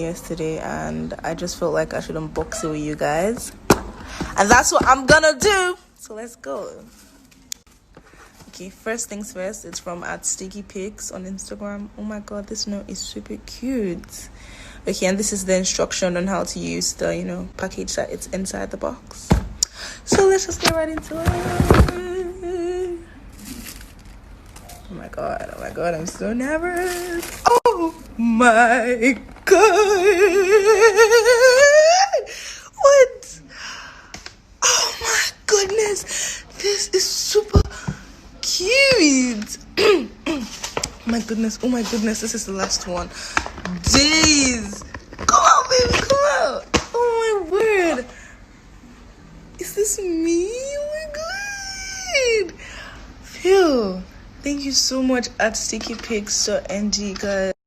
yesterday, and I just felt like I should unbox it with you guys, and that's what I'm gonna do. So let's go. Okay, first things first, it's from @Stickypics on Instagram. Oh my god, this note is super cute. Okay, and this is the instruction on how to use the package that it's inside the box. So let's just get right into it. Oh my god, I'm so nervous. Oh my god. What? Oh my goodness. This is super cute. Oh my goodness, this is the last one. Jeez. Come out, baby, come out. Oh my word. Is this me? Oh my god. Phew. Thank you so much @Stickypics.ng, guys.